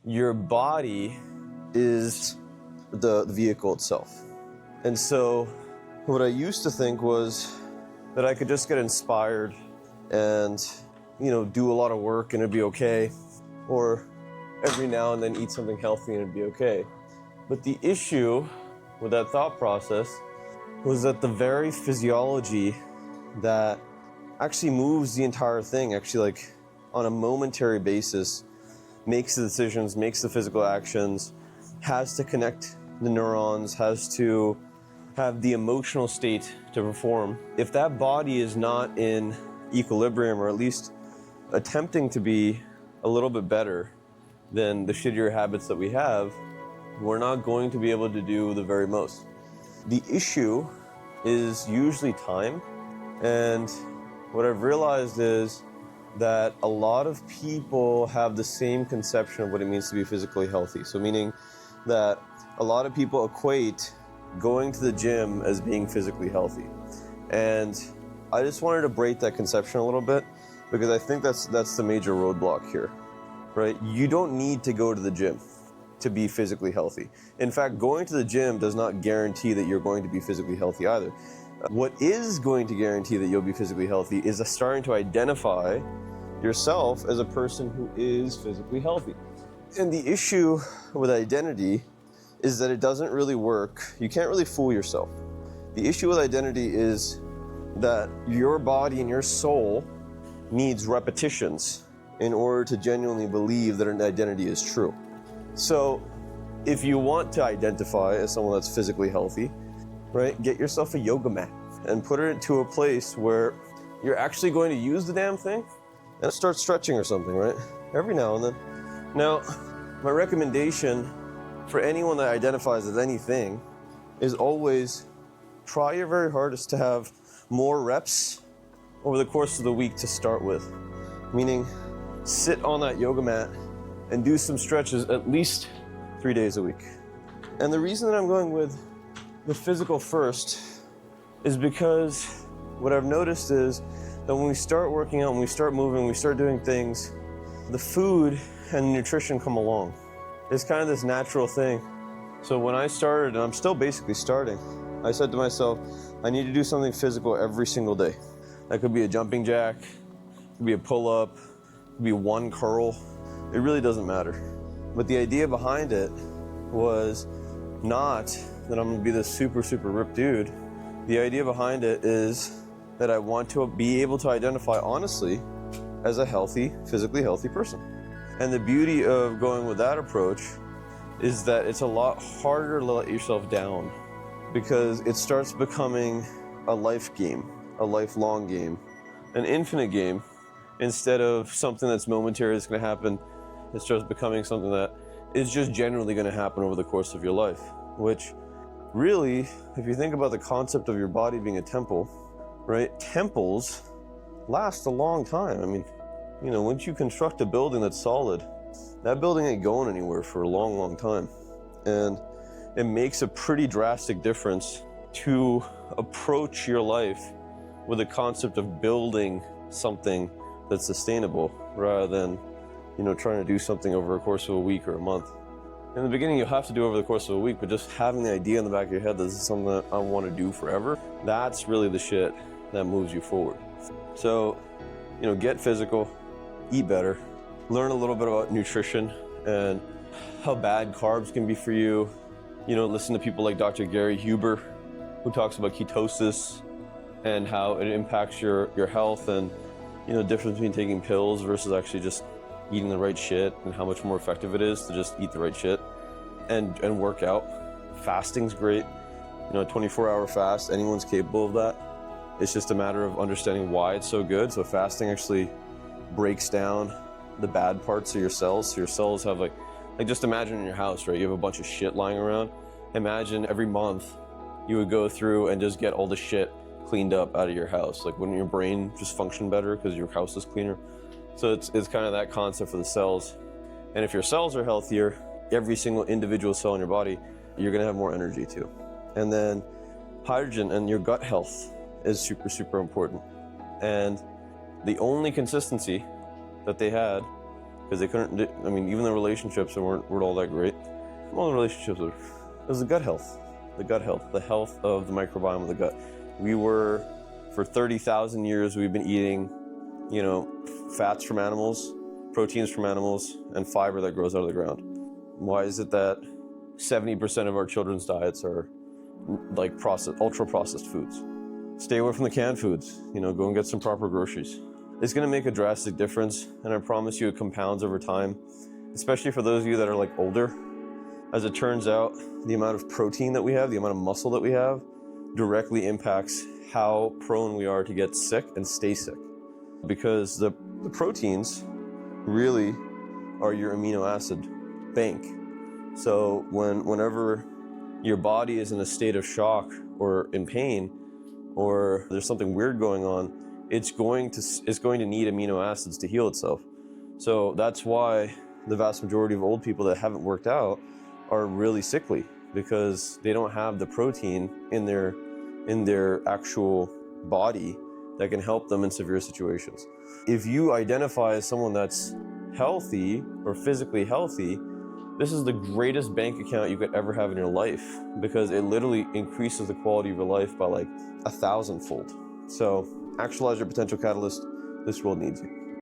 your body is the vehicle itself. And so what I used to think was that I could just get inspired and, do a lot of work and it'd be okay. Or every now and then eat something healthy and it'd be okay. But the issue with that thought process was that the very physiology that actually moves the entire thing, actually like on a momentary basis, makes the decisions, makes the physical actions, has to connect the neurons, has to have the emotional state to perform. If that body is not in equilibrium, or at least attempting to be a little bit better than the shittier habits that we have, we're not going to be able to do the very most. The issue is usually time. And what I've realized is that a lot of people have the same conception of what it means to be physically healthy. So meaning that a lot of people equate going to the gym as being physically healthy. And I just wanted to break that conception a little bit, because I think that's the major roadblock here, right? You don't need to go to the gym to be physically healthy. In fact, going to the gym does not guarantee that you're going to be physically healthy either. What is going to guarantee that you'll be physically healthy is starting to identify yourself as a person who is physically healthy. And the issue with identity is that it doesn't really work. You can't really fool yourself. The issue with identity is that your body and your soul needs repetitions in order to genuinely believe that an identity is true. So if you want to identify as someone that's physically healthy, right, get yourself a yoga mat and put it into a place where you're actually going to use the damn thing and start stretching or something, right? Every now and then. Now, my recommendation for anyone that identifies as anything is always try your very hardest to have more reps over the course of the week to start with. Meaning, sit on that yoga mat and do some stretches at least 3 days a week. And the reason that I'm going with the physical first is because what I've noticed is that when we start working out, when we start moving, we start doing things, the food and nutrition come along. It's kind of this natural thing. So when I started, and I'm still basically starting, I said to myself, I need to do something physical every single day. That could be a jumping jack, it could be a pull-up, it could be one curl. It really doesn't matter. But the idea behind it was not that I'm gonna be this super ripped dude. The idea behind it is that I want to be able to identify honestly as a healthy, physically healthy person. And the beauty of going with that approach is that it's a lot harder to let yourself down, because it starts becoming a life game, a lifelong game, an infinite game, instead of something that's momentary that's gonna happen. It starts becoming something that is just generally gonna happen over the course of your life, which really, if you think about the concept of your body being a temple, right? Temples last a long time. I mean, once you construct a building that's solid, that building ain't going anywhere for a long time. And it makes a pretty drastic difference to approach your life with the concept of building something that's sustainable rather than, trying to do something over a course of a week or a month. In the beginning, you'll have to do over the course of a week, but just having the idea in the back of your head that this is something that I want to do forever, that's really the shit that moves you forward. So, get physical, eat better, learn a little bit about nutrition and how bad carbs can be for you. Listen to people like Dr. Gary Huber, who talks about ketosis and how it impacts your health, and the difference between taking pills versus actually just eating the right shit, and how much more effective it is to just eat the right shit and work out. Fasting's great. A 24-hour fast, anyone's capable of that. It's just a matter of understanding why it's so good. So fasting actually breaks down the bad parts of your cells. So your cells have like just imagine in your house, right? You have a bunch of shit lying around. Imagine every month you would go through and just get all the shit cleaned up out of your house. Like, wouldn't your brain just function better because your house is cleaner? So it's kind of that concept for the cells. And if your cells are healthier, every single individual cell in your body, you're gonna have more energy too. And then hydrogen and your gut health is super important. And the only consistency that they had because they couldn't, I mean, even the relationships weren't all that great. All the relationships were, it was the gut health, the health of the microbiome of the gut. We were, for 30,000 years, we've been eating, you know, fats from animals, proteins from animals, and fiber that grows out of the ground. Why is it that 70% of our children's diets are like processed, ultra-processed foods? Stay away from the canned foods, you know, go and get some proper groceries. It's gonna make a drastic difference, and I promise you it compounds over time, especially for those of you that are like older. As it turns out, the amount of protein that we have, the amount of muscle that we have, directly impacts how prone we are to get sick and stay sick. Because the proteins really are your amino acid bank. So whenever your body is in a state of shock or in pain, or there's something weird going on, it's going to need amino acids to heal itself. So that's why the vast majority of old people that haven't worked out are really sickly, because they don't have the protein in their actual body that can help them in severe situations. If you identify as someone that's healthy or physically healthy, this is the greatest bank account you could ever have in your life, because it literally increases the quality of your life by like 1,000-fold. So actualize your potential catalyst. This world needs you.